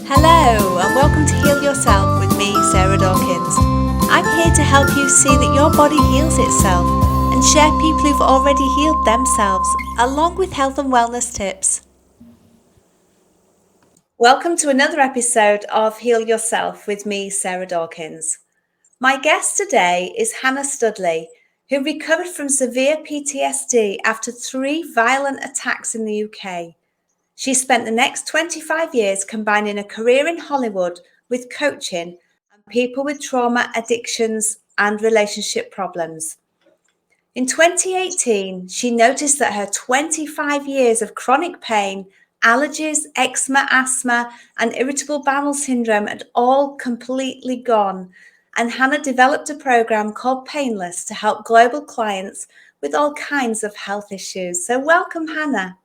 Hello and welcome to Heal Yourself with me, Sarah Dawkins. I'm here to help you see that your body heals itself and share people who've already healed themselves, along with health and wellness tips. Welcome to another episode of Heal Yourself with me, Sarah Dawkins. My guest today is Chana Studley, who recovered from severe PTSD after 3 violent attacks in the UK. She spent the next 25 years combining a career in Hollywood with coaching and people with trauma, addictions, and relationship problems. In 2018, she noticed that her 25 years of chronic pain, allergies, eczema, asthma, and irritable bowel syndrome had all completely gone. And Chana developed a program called Painless to help global clients with all kinds of health issues. So welcome, Chana.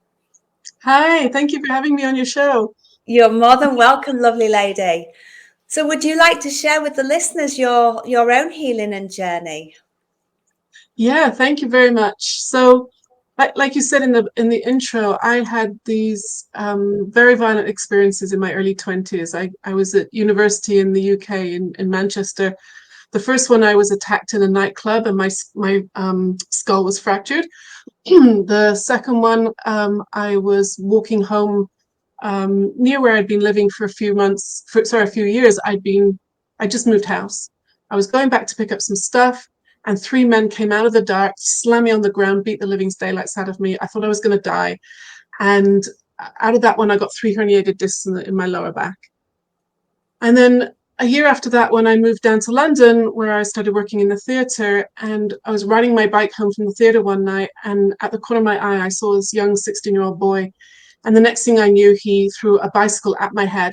Hi, thank you for having me on your show. You're more than welcome, lovely lady. So would you like to share with the listeners your own healing and journey? Yeah, thank you very much. So, like you said in the intro, I had these very violent experiences in my early 20s. I was at university in the UK in Manchester. The first one, I was attacked in a nightclub and my skull was fractured. The second one, I was walking home near where I'd been living for a few years. I just moved house. I was going back to pick up some stuff, and 3 men came out of the dark, slammed me on the ground, beat the living daylights out of me. I thought I was going to die. And out of that one, I got 3 herniated discs in my lower back. And then a year after that, when I moved down to London, where I started working in the theatre, and I was riding my bike home from the theatre one night, and at the corner of my eye, I saw this young 16-year-old boy. And the next thing I knew, he threw a bicycle at my head,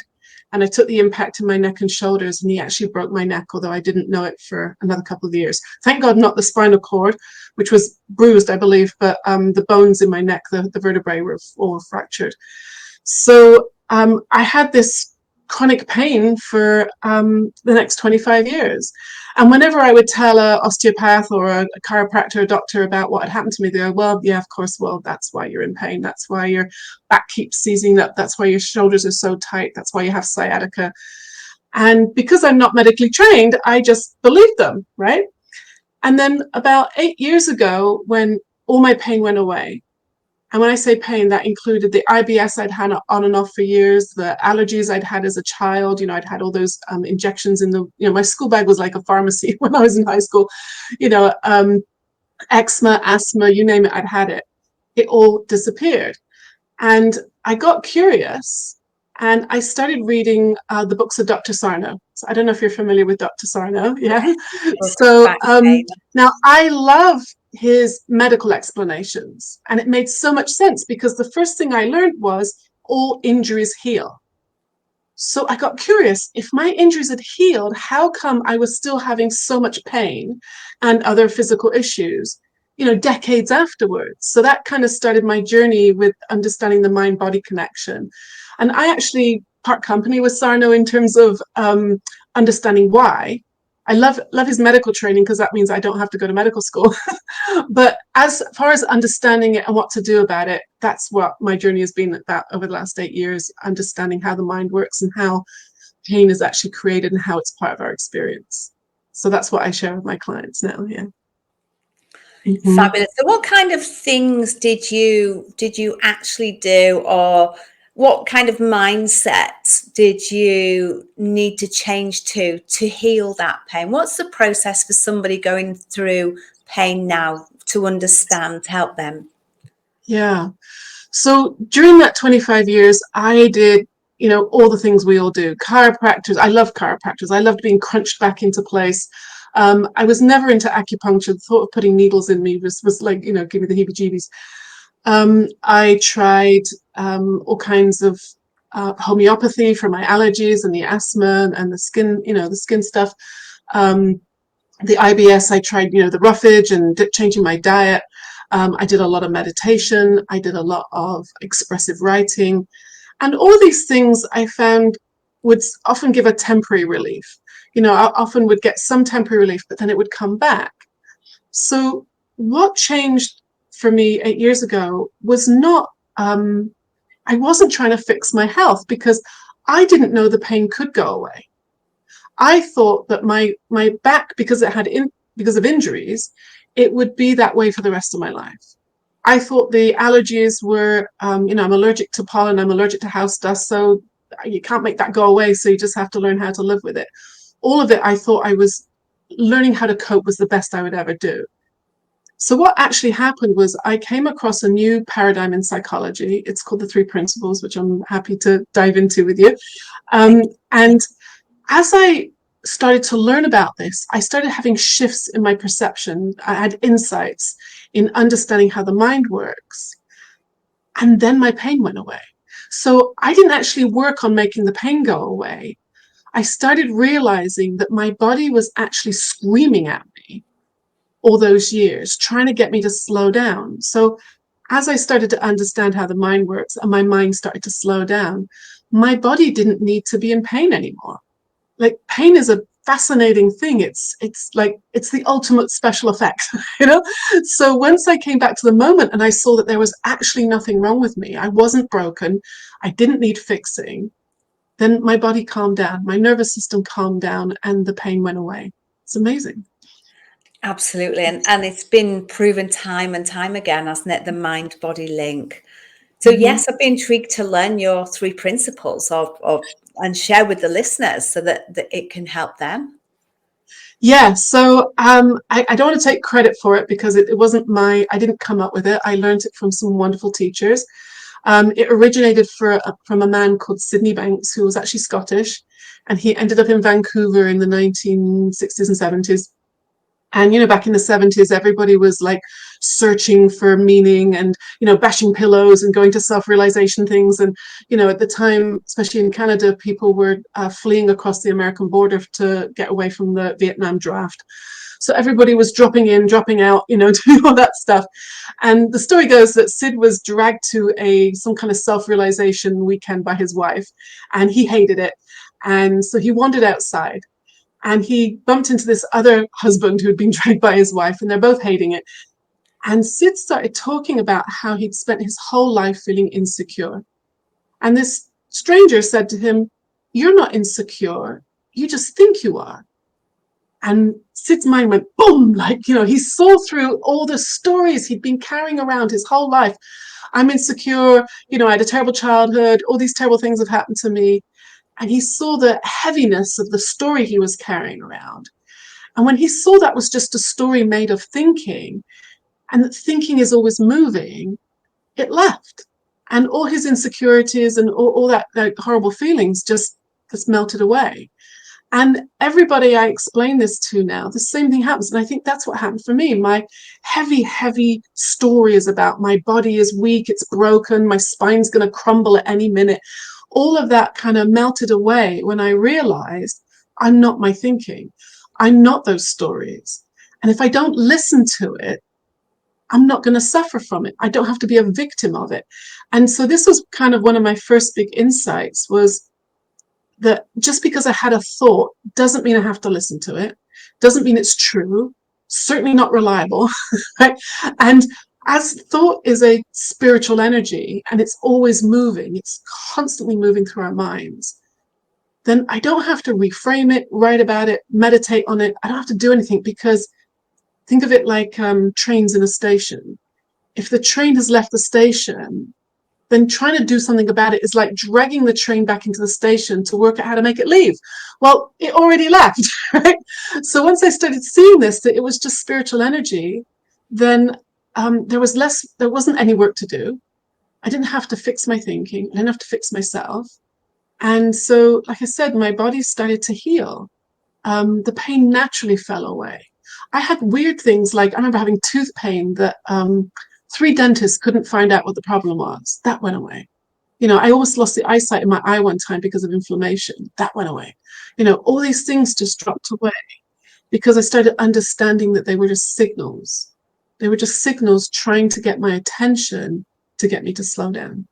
and I took the impact in my neck and shoulders, and he actually broke my neck, although I didn't know it for another couple of years. Thank God not the spinal cord, which was bruised, I believe, but the bones in my neck, the vertebrae were all fractured. So I had this chronic pain for the next 25 years. And whenever I would tell an osteopath or a chiropractor, a doctor about what had happened to me, they go, well, yeah, of course, well, that's why you're in pain. That's why your back keeps seizing up. That's why your shoulders are so tight. That's why you have sciatica. And because I'm not medically trained, I just believed them, right? And then about 8 years ago, when all my pain went away, and when I say pain, that included the IBS I'd had on and off for years, the allergies I'd had as a child. I'd had all those injections in my school bag was like a pharmacy when I was in high school. Eczema, asthma, you name it, I'd had it. It all disappeared. And I got curious and I started reading the books of Dr. Sarno. So I don't know if you're familiar with Dr. Sarno. Yeah. So now I love his medical explanations. And it made so much sense because the first thing I learned was all injuries heal. So I got curious, if my injuries had healed, how come I was still having so much pain and other physical issues, decades afterwards? So that kind of started my journey with understanding the mind-body connection. And I actually part company with Sarno in terms of understanding why. I love his medical training because that means I don't have to go to medical school. But as far as understanding it and what to do about it, that's what my journey has been about over the last 8 years, understanding how the mind works and how pain is actually created and how it's part of our experience. So that's what I share with my clients now. Yeah. Mm-hmm. Fabulous. So what kind of things did you actually do, or what kind of mindset did you need to change to heal that pain? What's the process for somebody going through pain now to understand, to help them? Yeah. So during that 25 years, I did, all the things we all do. Chiropractors. I love chiropractors. I loved being crunched back into place. I was never into acupuncture. The thought of putting needles in me was like, give me the heebie-jeebies. I tried all kinds of homeopathy for my allergies and the asthma and the skin, the skin stuff. The IBS, I tried, the roughage and changing my diet. I did a lot of meditation. I did a lot of expressive writing. And all these things I found would often give a temporary relief. I often would get some temporary relief, but then it would come back. So what changed for me 8 years ago was not, I wasn't trying to fix my health because I didn't know the pain could go away. I thought that my back, because because of injuries, it would be that way for the rest of my life. I thought the allergies were, I'm allergic to pollen, I'm allergic to house dust, so you can't make that go away, so you just have to learn how to live with it. All of it, I thought I was learning how to cope was the best I would ever do. So what actually happened was I came across a new paradigm in psychology. It's called the 3 principles, which I'm happy to dive into with you. And as I started to learn about this, I started having shifts in my perception. I had insights in understanding how the mind works. And then my pain went away. So I didn't actually work on making the pain go away. I started realizing that my body was actually screaming at me all those years, trying to get me to slow down. So as I started to understand how the mind works and my mind started to slow down, my body didn't need to be in pain anymore. Like, pain is a fascinating thing. It's the ultimate special effect, you know? So once I came back to the moment and I saw that there was actually nothing wrong with me, I wasn't broken, I didn't need fixing, then my body calmed down, my nervous system calmed down, and the pain went away. It's amazing. Absolutely. And it's been proven time and time again, hasn't it? The mind-body link. So yes, I'd be intrigued to learn your 3 principles and share with the listeners so that it can help them. Yeah, so I don't want to take credit for it because it wasn't I didn't come up with it. I learned it from some wonderful teachers. It originated from a man called Sydney Banks, who was actually Scottish, and he ended up in Vancouver in the 1960s and 70s. And, back in the 70s, everybody was like searching for meaning and, bashing pillows and going to self-realization things. And, at the time, especially in Canada, people were fleeing across the American border to get away from the Vietnam draft. So everybody was dropping in, dropping out, doing all that stuff. And the story goes that Sid was dragged to some kind of self-realization weekend by his wife, and he hated it. And so he wandered outside. And he bumped into this other husband who had been dragged by his wife, and they're both hating it. And Sid started talking about how he'd spent his whole life feeling insecure. And this stranger said to him, "You're not insecure. You just think you are." And Sid's mind went boom, he saw through all the stories he'd been carrying around his whole life. I'm insecure. I had a terrible childhood. All these terrible things have happened to me. And he saw the heaviness of the story he was carrying around. And when he saw that was just a story made of thinking, and that thinking is always moving, it left. And all his insecurities and all that horrible feelings just melted away. And everybody I explain this to now, the same thing happens. And I think that's what happened for me. My heavy, heavy story is about my body is weak, it's broken, my spine's going to crumble at any minute. All of that kind of melted away when I realized I'm not my thinking. I'm not those stories. And if I don't listen to it, I'm not going to suffer from it. I don't have to be a victim of it. And so this was kind of one of my first big insights, was that just because I had a thought doesn't mean I have to listen to it, doesn't mean it's true, certainly not reliable, right? And as thought is a spiritual energy and it's always moving, it's constantly moving through our minds, then I don't have to reframe it, write about it, meditate on it. I don't have to do anything, because think of it like trains in a station. If the train has left the station, then trying to do something about it is like dragging the train back into the station to work out how to make it leave. Well, it already left, right? So once I started seeing this, that it was just spiritual energy, then there wasn't any work to do. I didn't have to fix my thinking. I didn't have to fix myself. And so, like I said, my body started to heal. The pain naturally fell away. I had weird things, like I remember having tooth pain that 3 dentists couldn't find out what the problem was. That went away. I almost lost the eyesight in my eye one time because of inflammation. That went away. All these things just dropped away because I started understanding that they were just signals. They were just signals trying to get my attention, to get me to slow down.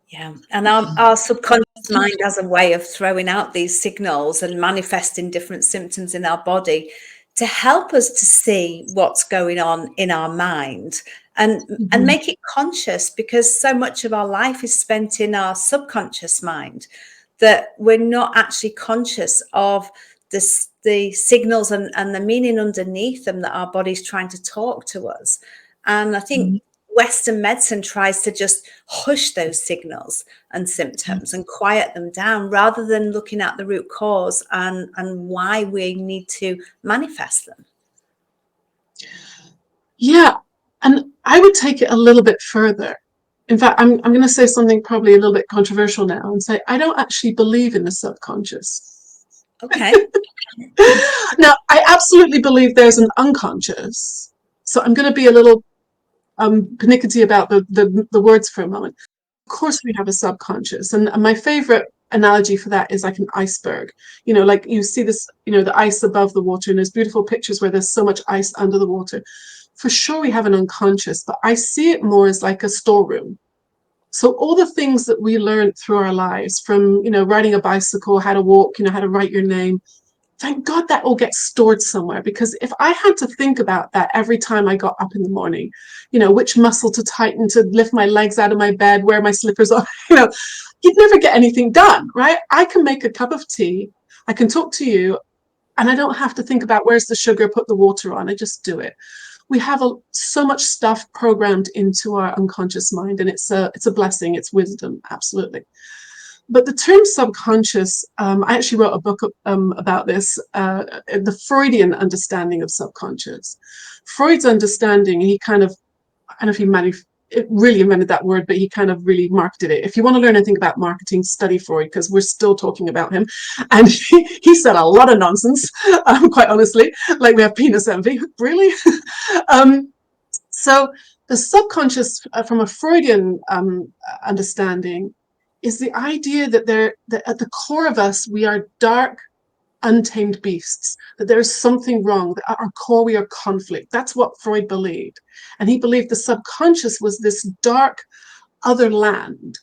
Yeah. And our subconscious mind has a way of throwing out these signals and manifesting different symptoms in our body to help us to see what's going on in our mind and make it conscious, because so much of our life is spent in our subconscious mind that we're not actually conscious of the signals and the meaning underneath them that our body's trying to talk to us. And I think Western medicine tries to just hush those signals and symptoms and quiet them down, rather than looking at the root cause and why we need to manifest them. Yeah, and I would take it a little bit further. In fact, I'm going to say something probably a little bit controversial now and say I don't actually believe in the subconscious. Okay. Now, I absolutely believe there's an unconscious. So I'm going to be a little pernickety about the words for a moment. Of course, we have a subconscious, and my favorite analogy for that is like an iceberg. You know, like you see this, you know, the ice above the water, and there's beautiful pictures where there's so much ice under the water. For sure, we have an unconscious, but I see it more as like a storeroom. So all the things that we learned through our lives, from, you know, riding a bicycle, how to walk, you know, how to write your name, thank God that all gets stored somewhere. Because if I had to think about that every time I got up in the morning, you know, which muscle to tighten to lift my legs out of my bed, where my slippers are, you know, you'd never get anything done, right? I can make a cup of tea, I can talk to you, and I don't have to think about where's the sugar, put the water on, I just do it. We have so much stuff programmed into our unconscious mind, and it's a blessing, it's wisdom, absolutely. But the term subconscious, I actually wrote a book about this, the Freudian understanding of subconscious. Freud's understanding, he kind of, I don't know if he really invented that word, but he kind of really marketed it. If you want to learn anything about marketing, study Freud, because we're still talking about him. And he said a lot of nonsense, quite honestly, like we have penis envy, really? So the subconscious, from a Freudian understanding, is the idea that that at the core of us, we are dark, untamed beasts, that there is something wrong, that at our core we are conflict. That's what Freud believed. And he believed the subconscious was this dark other land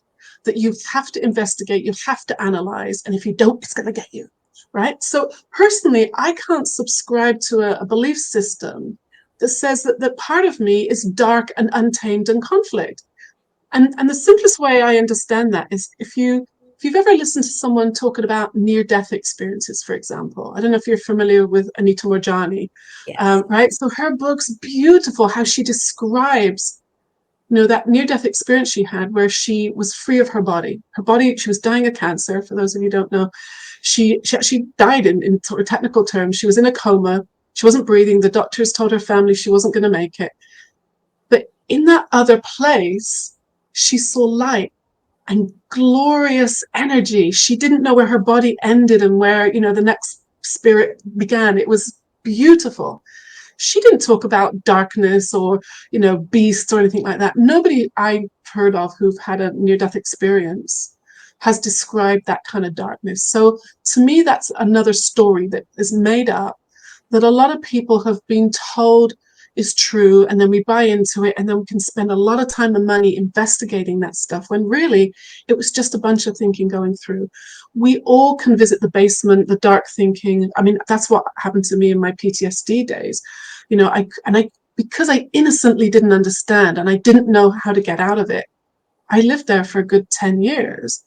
that you have to investigate, you have to analyze, and if you don't, it's going to get you, right? So personally, I can't subscribe to a belief system that says that part of me is dark and untamed and conflict. And the simplest way I understand that is if you've ever listened to someone talking about near-death experiences, for example. I don't know if you're familiar with Anita Moorjani, Yes. right? So her book's beautiful, how she describes, you know, that near-death experience she had where she was free of her body. Her body, she was dying of cancer, for those of you who don't know. She actually died in sort of technical terms. She was in a coma. She wasn't breathing. The doctors told her family she wasn't going to make it. But in that other place, she saw light and glorious energy. She didn't know where her body ended and where, you know, the next spirit began. It was beautiful. She didn't talk about darkness or, you know, beasts or anything like that. Nobody I've heard of who've had a near-death experience has described that kind of darkness. So to me, that's another story that is made up, that a lot of people have been told is true, and then we buy into it, and then we can spend a lot of time and money investigating that stuff, when really it was just a bunch of thinking going through. We all can visit the basement, the dark thinking. I mean, that's what happened to me in my PTSD days. You know, I because I innocently didn't understand and I didn't know how to get out of it, I lived there for a good 10 years,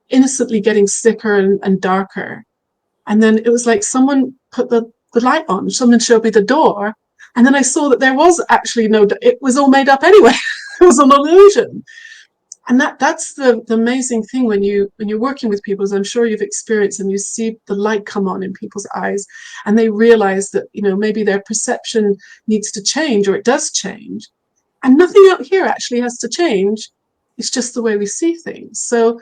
innocently getting sicker and darker. And then it was like someone put the light on, someone showed me the door, and then I saw that there was actually it was all made up anyway. It was an illusion. And that's the amazing thing when you're working with people, as I'm sure you've experienced, and you see the light come on in people's eyes, and they realize that, you know, maybe their perception needs to change, or it does change. And nothing out here actually has to change. It's just the way we see things. So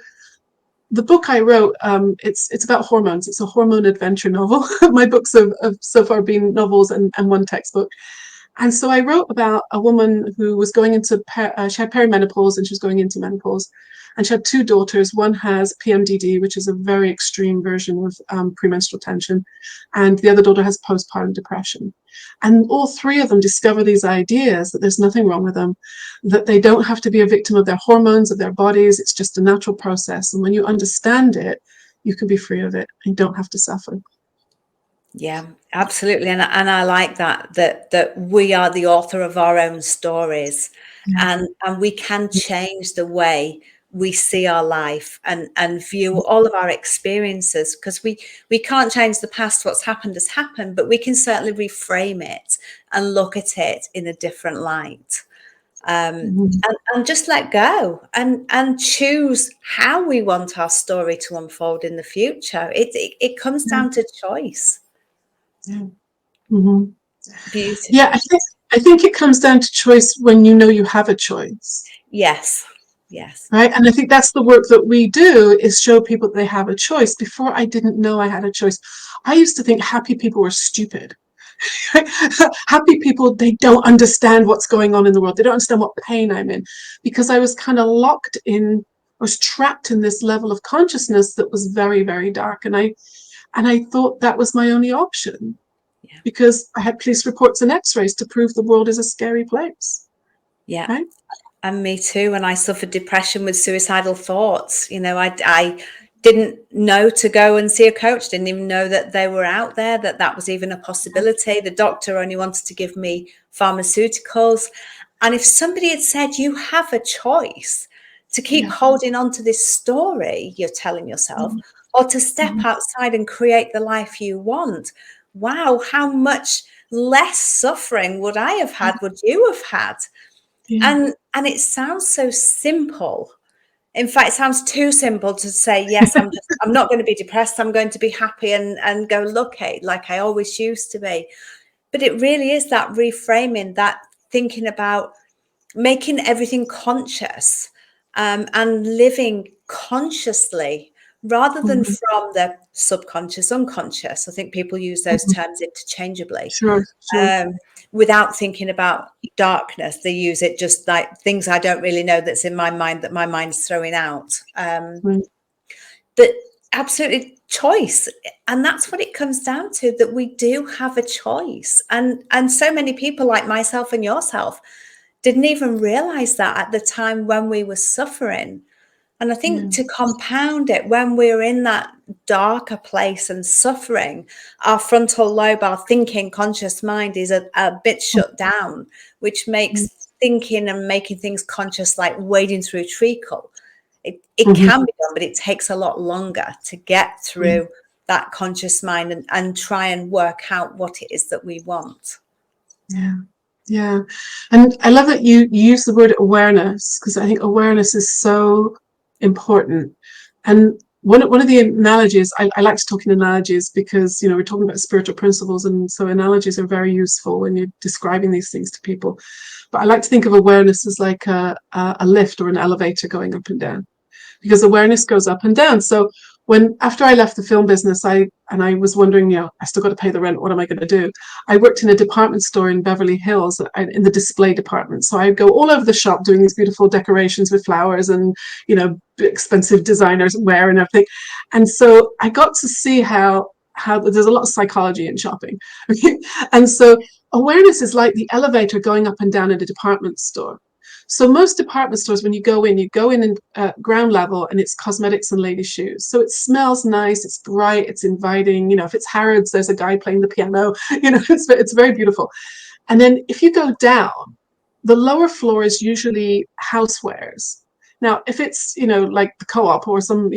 the book I wrote, it's about hormones. It's a hormone adventure novel. My books have so far been novels and one textbook. And so I wrote about a woman who was going into, she had perimenopause and she was going into menopause. And she had two daughters. One has PMDD, which is a very extreme version of premenstrual tension. And the other daughter has postpartum depression. And all three of them discover these ideas that there's nothing wrong with them, that they don't have to be a victim of their hormones, of their bodies. It's just a natural process. And when you understand it, you can be free of it and don't have to suffer. Yeah, absolutely. And I like that we are the author of our own stories, Yeah. and we can change the way we see our life and view all of our experiences, because we can't change the past. What's happened has happened, but we can certainly reframe it and look at it in a different light. Mhm. And just let go and choose how we want our story to unfold in the future. It comes Yeah. down to choice. Yeah. Mhm. Yeah, Beautiful. I think it comes down to choice when you know you have a choice, Yes. Yes. right? And I think that's the work that we do, is show people that they have a choice. Before, I didn't know I had a choice. I used to think happy people were stupid. Happy people, they don't understand what's going on in the world. They don't understand what pain I'm in, because I was kind of locked in, I was trapped in this level of consciousness that was very, very dark. And I thought that was my only option, Yeah. because I had police reports and x-rays to prove the world is a scary place, Yeah. right? And me too. And I suffered depression with suicidal thoughts. I didn't know to go and see a coach, didn't even know that they were out there, that was even a possibility. The doctor only wanted to give me pharmaceuticals. And if somebody had said, you have a choice to keep Yeah. holding on to this story you're telling yourself, Mhm. or to step Mhm. outside and create the life you want, wow, how much less suffering would I have had, would you have had? Yeah. And it sounds so simple. In fact, it sounds too simple to say, yes, I'm not going to be depressed. I'm going to be happy and go lucky like I always used to be. But it really is that reframing, that thinking about making everything conscious, and living consciously rather than Mhm. from the subconscious, unconscious. I think people use those Mhm. terms interchangeably. Sure, sure. um, Without thinking about darkness. They use it just like things I don't really know that's in my mind that my mind's throwing out. Right. But absolutely choice. And that's what it comes down to, that we do have a choice. And so many people like myself and yourself didn't even realize that at the time when we were suffering. And I Yeah. think to compound it, when we're in that darker place and suffering, our frontal lobe, our thinking conscious mind is a bit shut down, which Mhm. makes thinking and making things conscious like wading through treacle. It Mhm. can be done, but it takes a lot longer to get Yeah. through that conscious mind and try and work out what it is that we want. Yeah. Yeah. And I love that you use the word awareness, because I think awareness is so important. And one of the analogies, I like to talk in analogies, because we're talking about spiritual principles, and so analogies are very useful when you're describing these things to people. But I like to think of awareness as like a lift or an elevator going up and down, because awareness goes up and down. So when, after I left the film business, I was wondering, I still got to pay the rent. What am I going to do? I worked in a department store in Beverly Hills, in the display department. So I'd go all over the shop doing these beautiful decorations with flowers and expensive designers wear and everything. And so I got to see how there's a lot of psychology in shopping. Okay? And so awareness is like the elevator going up and down in a department store. So most department stores, when you go in ground level, and it's cosmetics and ladies' shoes. So it smells nice, it's bright, it's inviting. If it's Harrods, there's a guy playing the piano. It's very beautiful. And then if you go down, the lower floor is usually housewares. Now, if it's, like the Co-op or some,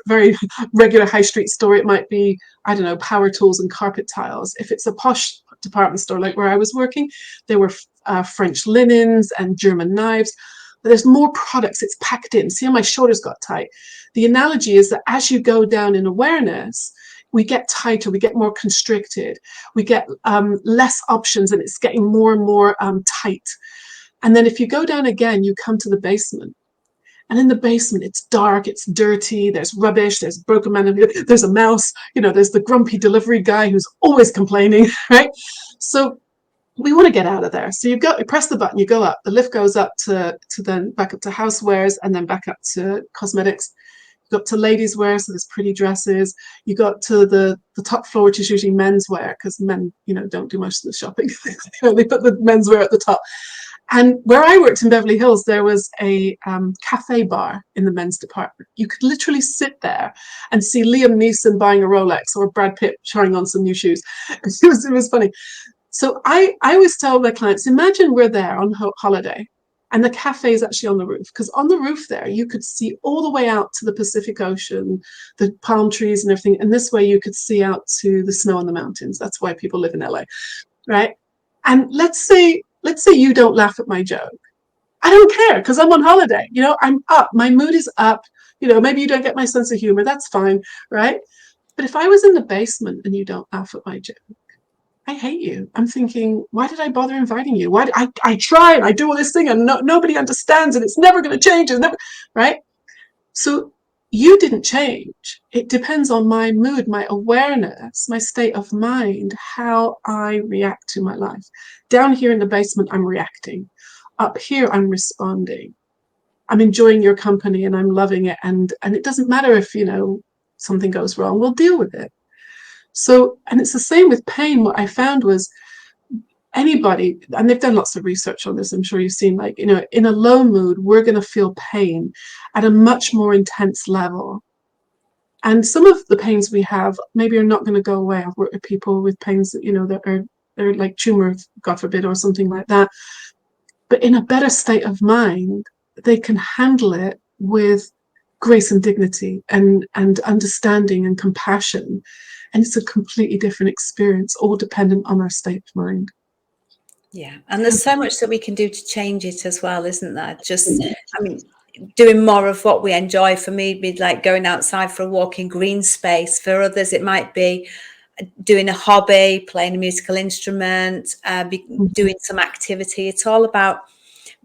very regular high street store, it might be, I don't know, power tools and carpet tiles. If it's a posh department store, like where I was working, there were French linens and German knives. But there's more products, it's packed in. See how my shoulders got tight? The analogy is that as you go down in awareness, we get tighter, we get more constricted, we get less options, and it's getting more and more tight. And then if you go down again, you come to the basement. And in the basement, it's dark, it's dirty, there's rubbish, there's broken man, there's a mouse, there's the grumpy delivery guy who's always complaining, right? So we want to get out of there. So you press the button, you go up, the lift goes up to then back up to housewares, and then back up to cosmetics. You got to ladies' wear, so there's pretty dresses. You got to the top floor, which is usually men's wear, because men, don't do much of the shopping. They put the men's wear at the top. And where I worked in Beverly Hills, there was a cafe bar in the men's department. You could literally sit there and see Liam Neeson buying a Rolex or Brad Pitt trying on some new shoes. It was funny. So I always tell my clients, imagine we're there on holiday and the cafe is actually on the roof, because on the roof there, you could see all the way out to the Pacific Ocean, the palm trees and everything. And this way you could see out to the snow on the mountains. That's why people live in LA, right? And let's say you don't laugh at my joke. I don't care, because I'm on holiday. I'm up. My mood is up. Maybe you don't get my sense of humor. That's fine, right? But if I was in the basement and you don't laugh at my joke, I hate you. I'm thinking, why did I bother inviting you? Why I try and I do all this thing and nobody understands and it's never going to change. Right? So you didn't change. It depends on my mood, my awareness, my state of mind, how I react to my life. Down here in the basement, I'm reacting. Up here, I'm responding. I'm enjoying your company and I'm loving it. And it doesn't matter if, something goes wrong, we'll deal with it. So, and it's the same with pain. What I found was anybody, and they've done lots of research on this, I'm sure you've seen, in a low mood, we're going to feel pain at a much more intense level. And some of the pains we have maybe are not going to go away. I've worked with people with pains that they're like tumor, God forbid, or something like that. But in a better state of mind, they can handle it with grace and dignity and understanding and compassion. And it's a completely different experience, all dependent on our state of mind. Yeah. And there's so much that we can do to change it as well, isn't there? Doing more of what we enjoy. For me, it'd be like going outside for a walk in green space. For others, it might be doing a hobby, playing a musical instrument, doing some activity. It's all about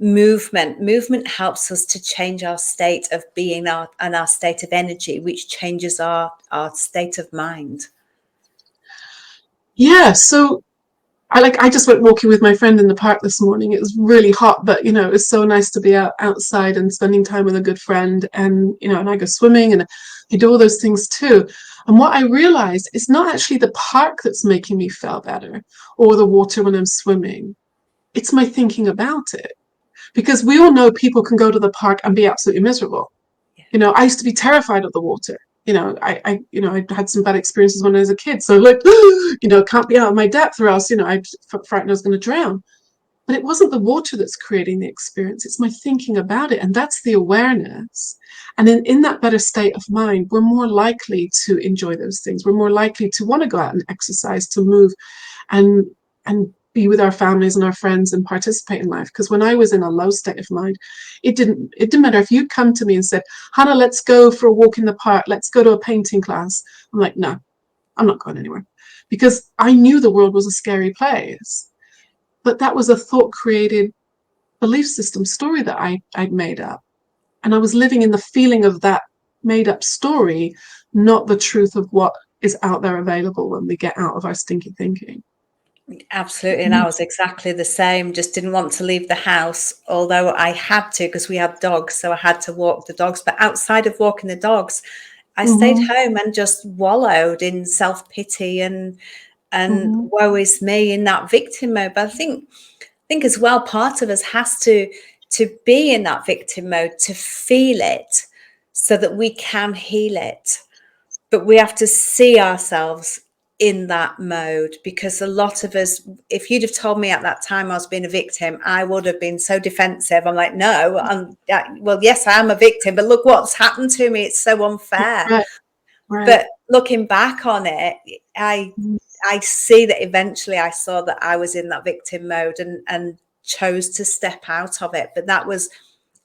movement. Movement helps us to change our state of being and our state of energy, which changes our state of mind. Yeah, so I just went walking with my friend in the park this morning. It was really hot, but it was so nice to be outside and spending time with a good friend. And and I go swimming and I do all those things too. And what I realized is not actually the park that's making me feel better or the water when I'm swimming. It's my thinking about it. Because we all know people can go to the park and be absolutely miserable. Yeah. I used to be terrified of the water. I had some bad experiences when I was a kid. So can't be out of my depth or else, I'm frightened I was going to drown. But it wasn't the water that's creating the experience. It's my thinking about it. And that's the awareness. And in that better state of mind, we're more likely to enjoy those things. We're more likely to want to go out and exercise, to move and be with our families and our friends and participate in life. Because when I was in a low state of mind, it didn't matter if you'd come to me and said, Hannah, let's go for a walk in the park, let's go to a painting class. I'm like, no, I'm not going anywhere, because I knew the world was a scary place. But that was a thought created belief system story that I'd made up, and I was living in the feeling of that made up story, not the truth of what is out there available when we get out of our stinky thinking. Absolutely. And I was exactly the same. Just didn't want to leave the house, although I had to, because we had dogs. So I had to walk the dogs. But outside of walking the dogs, I stayed home and just wallowed in self-pity and woe is me, in that victim mode. But I think as well, part of us has to be in that victim mode, to feel it so that we can heal it. But we have to see ourselves in that mode, because a lot of us, if you'd have told me at that time I was being a victim, I would have been so defensive. I'm like, no, well, yes, I am a victim, but look what's happened to me. It's so unfair. Right. But looking back on it, I see that eventually I saw that I was in that victim mode and chose to step out of it. But that was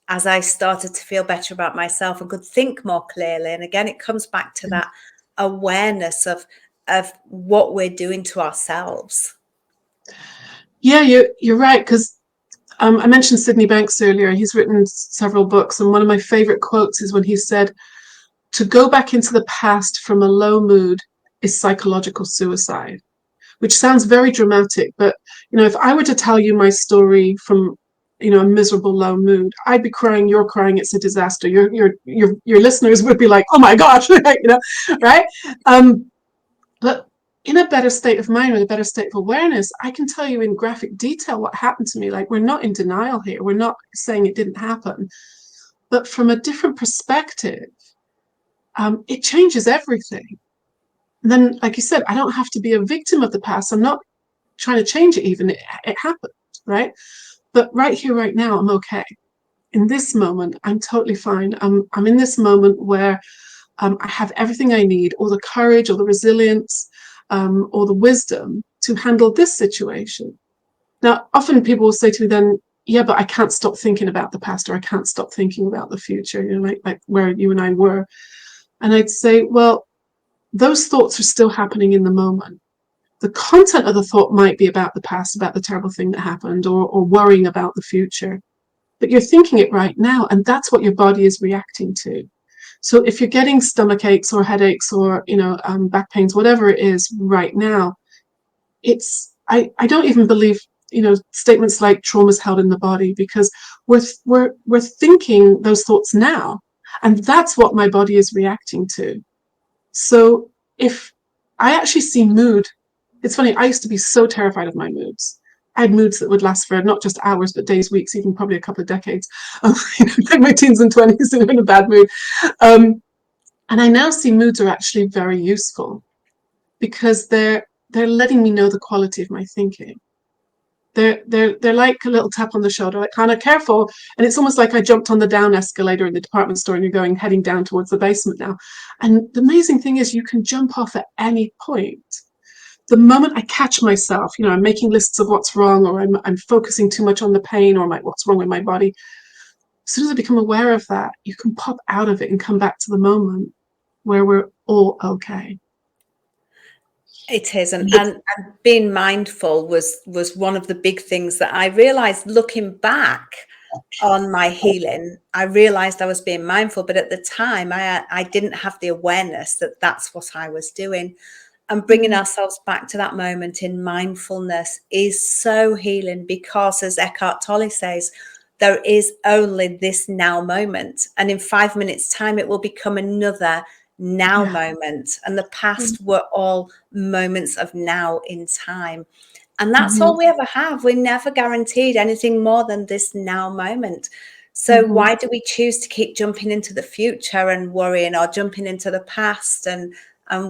as I started to feel better about myself and could think more clearly. And again, it comes back to that awareness of what we're doing to ourselves. Yeah, you're right, because I mentioned Sydney Banks earlier. He's written several books, and one of my favorite quotes is when he said, to go back into the past from a low mood is psychological suicide, which sounds very dramatic. But, if I were to tell you my story from, a miserable low mood, I'd be crying, you're crying, it's a disaster. Your listeners would be like, oh my gosh, right? But in a better state of mind, with a better state of awareness, I can tell you in graphic detail what happened to me. Like, we're not in denial here. We're not saying it didn't happen. But from a different perspective, it changes everything. And then, like you said, I don't have to be a victim of the past. I'm not trying to change it even. It happened, right? But right here, right now, I'm okay. In this moment, I'm totally fine. I'm in this moment where I have everything I need, all the courage, all the resilience, all the wisdom to handle this situation. Now, often people will say to me then, yeah, but I can't stop thinking about the past, or I can't stop thinking about the future, you know, like where you and I were. And I'd say, well, those thoughts are still happening in the moment. The content of the thought might be about the past, about the terrible thing that happened, or worrying about the future. But you're thinking it right now, and that's what your body is reacting to. So if you're getting stomach aches or headaches or, you know, back pains, whatever it is right now, I don't even believe, you know, statements like trauma's held in the body, because we're thinking those thoughts now, and that's what my body is reacting to. So if I actually see mood, it's funny, I used to be so terrified of my moods. I had moods that would last for not just hours, but days, weeks, even probably a couple of decades. Like my teens and 20s, in a bad mood. And I now see moods are actually very useful, because they're letting me know the quality of my thinking. They're like a little tap on the shoulder, like, kind of careful. And it's almost like I jumped on the down escalator in the department store, and you're heading down towards the basement now. And the amazing thing is, you can jump off at any point. The moment I catch myself, you know, I'm making lists of what's wrong, or I'm focusing too much on the pain, or what's wrong with my body. As soon as I become aware of that, you can pop out of it and come back to the moment where we're all okay. It is, and being mindful was one of the big things that I realized looking back on my healing. I realized I was being mindful, but at the time I didn't have the awareness that that's what I was doing. And bringing ourselves back to that moment in mindfulness is so healing, because, as Eckhart Tolle says, there is only this now moment, and in 5 minutes time it will become another now moment, and the past were all moments of now in time, and that's all we ever have. We're never guaranteed anything more than this now moment. So why do we choose to keep jumping into the future and worrying, or jumping into the past and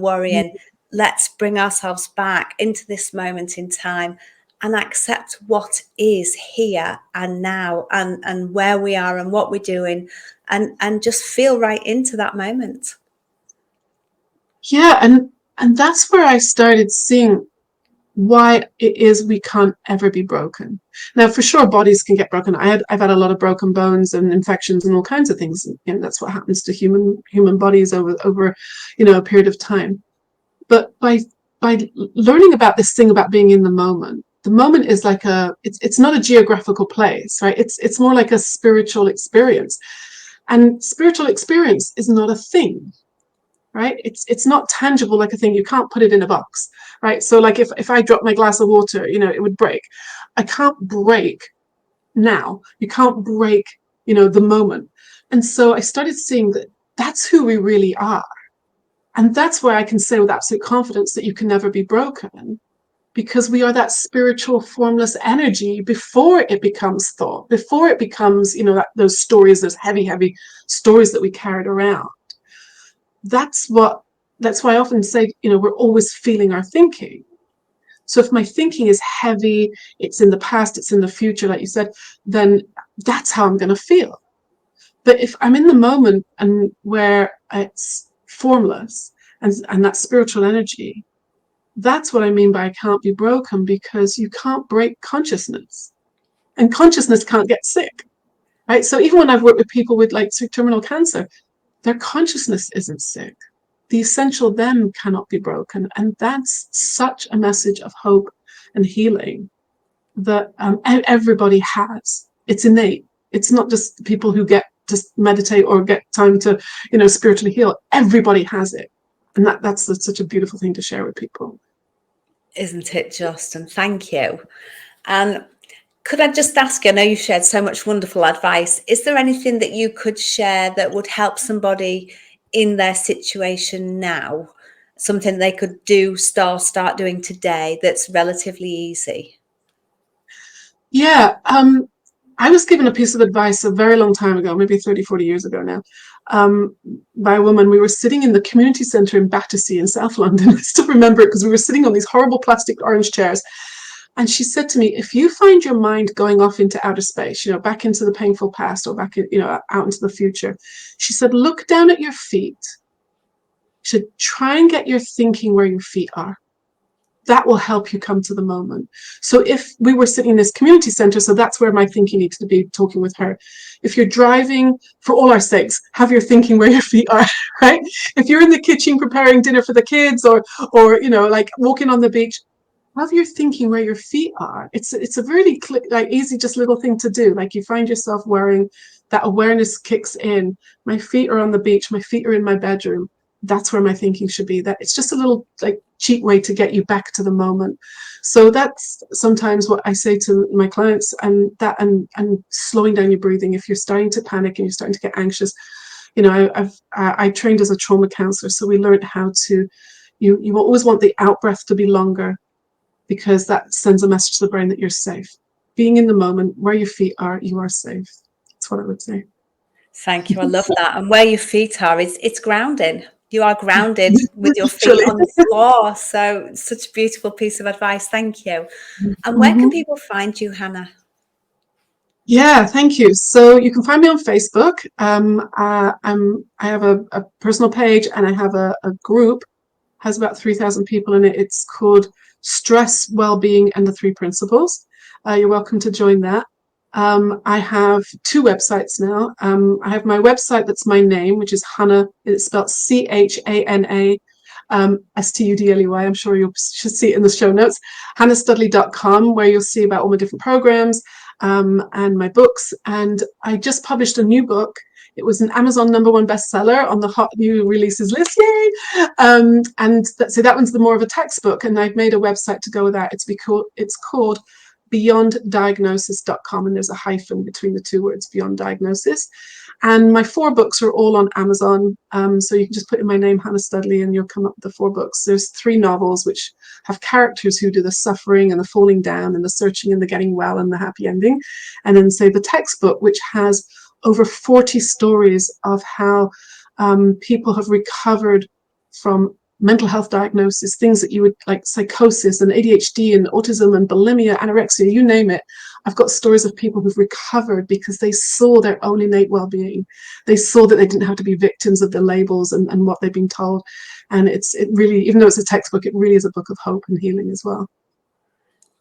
worrying? Let's bring ourselves back into this moment in time and accept what is here and now, and where we are and what we're doing, and just feel right into that moment. Yeah, and that's where I started seeing why it is we can't ever be broken. Now, for sure, bodies can get broken. I've had a lot of broken bones and infections and all kinds of things. And that's what happens to human bodies over you know, a period of time. But by learning about this thing about being in the moment is like it's not a geographical place, right? It's more like a spiritual experience. And spiritual experience is not a thing. Right? It's not tangible like a thing. You can't put it in a box, right? So like if I drop my glass of water, you know, it would break. I can't break now. You can't break, you know, the moment. And so I started seeing that that's who we really are. And that's where I can say with absolute confidence that you can never be broken, because we are that spiritual formless energy before it becomes thought, before it becomes, you know, those stories, those heavy stories that we carried around. That's why I often say, you know, we're always feeling our thinking. So if my thinking is heavy, it's in the past, it's in the future, like you said, then that's how I'm going to feel. But if I'm in the moment and where it's formless and that spiritual energy, that's what I mean by I can't be broken, because you can't break consciousness, and consciousness can't get sick, right? So even when I've worked with people with like terminal cancer, their consciousness isn't sick. The essential them cannot be broken. And that's such a message of hope and healing that everybody has. It's innate. It's not just people who get to meditate or get time to, you know, spiritually heal. Everybody has it. And that's such a beautiful thing to share with people. Isn't it just? And thank you. And could I just ask you, I know you've shared so much wonderful advice. Is there anything that you could share that would help somebody in their situation now? something they could do, start doing today that's relatively easy? Yeah. I was given a piece of advice a very long time ago, maybe 30, 40 years ago now, by a woman. We were sitting in the community centre in Battersea in South London. I still remember it because we were sitting on these horrible plastic orange chairs. And she said to me, if you find your mind going off into outer space, back into the painful past or back, out into the future, she said, look down at your feet. She said, try and get your thinking where your feet are. That will help you come to the moment. So if we were sitting in this community center, so that's where my thinking needs to be, talking with her. If you're driving, for all our sakes, have your thinking where your feet are, right? If you're in the kitchen preparing dinner for the kids or like walking on the beach, have your thinking where your feet are. It's a really easy, just little thing to do. Like you find yourself wearing, that awareness kicks in. My feet are on the beach. My feet are in my bedroom. That's where my thinking should be. That it's just a little cheap way to get you back to the moment. So that's sometimes what I say to my clients, and slowing down your breathing. If you're starting to panic and you're starting to get anxious, I trained as a trauma counselor, so we learned how to. You always want the out breath to be longer, because that sends a message to the brain that you're safe. Being in the moment, where your feet are, you are safe. That's what I would say. Thank you. I love that. And where your feet are, it's grounding. You are grounded with your feet Literally. on the floor. So such a beautiful piece of advice. Thank you. And where can people find you, Hannah? Yeah, thank you. So you can find me on Facebook. I have a personal page, and I have a group, has about 3,000 people in it. It's called Stress, Wellbeing, and the Three Principles. You're welcome to join that. I have 2 websites now. I have my website that's my name, which is Hannah. It's spelled Chana Studley. I'm sure you should see it in the show notes. HannahStudley.com, where you'll see about all my different programs and my books. And I just published a new book. It was an Amazon #1 bestseller on the hot new releases list. Yay! So that one's the more of a textbook, and I've made a website to go with that. It's called beyonddiagnosis.com, and there's a hyphen between the 2 words, Beyond Diagnosis. And my 4 books are all on Amazon. So you can just put in my name, Hannah Studley, and you'll come up with the 4 books. There's 3 novels which have characters who do the suffering and the falling down and the searching and the getting well and the happy ending. And then say the textbook, which has over 40 stories of how people have recovered from mental health diagnosis, things that you would like psychosis and ADHD and autism and bulimia, anorexia, you name it. I've got stories of people who've recovered because they saw their own innate well-being. They saw that they didn't have to be victims of the labels and what they've been told. And it really, even though it's a textbook, it really is a book of hope and healing as well.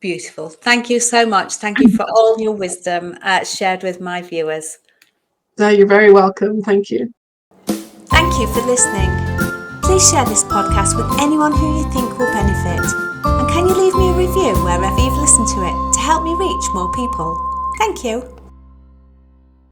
Beautiful. Thank you so much. Thank you for all your wisdom shared with my viewers. No, you're very welcome. Thank you. Thank you for listening. Please share this podcast with anyone who you think will benefit. And can you leave me a review wherever you've listened to it to help me reach more people? Thank you.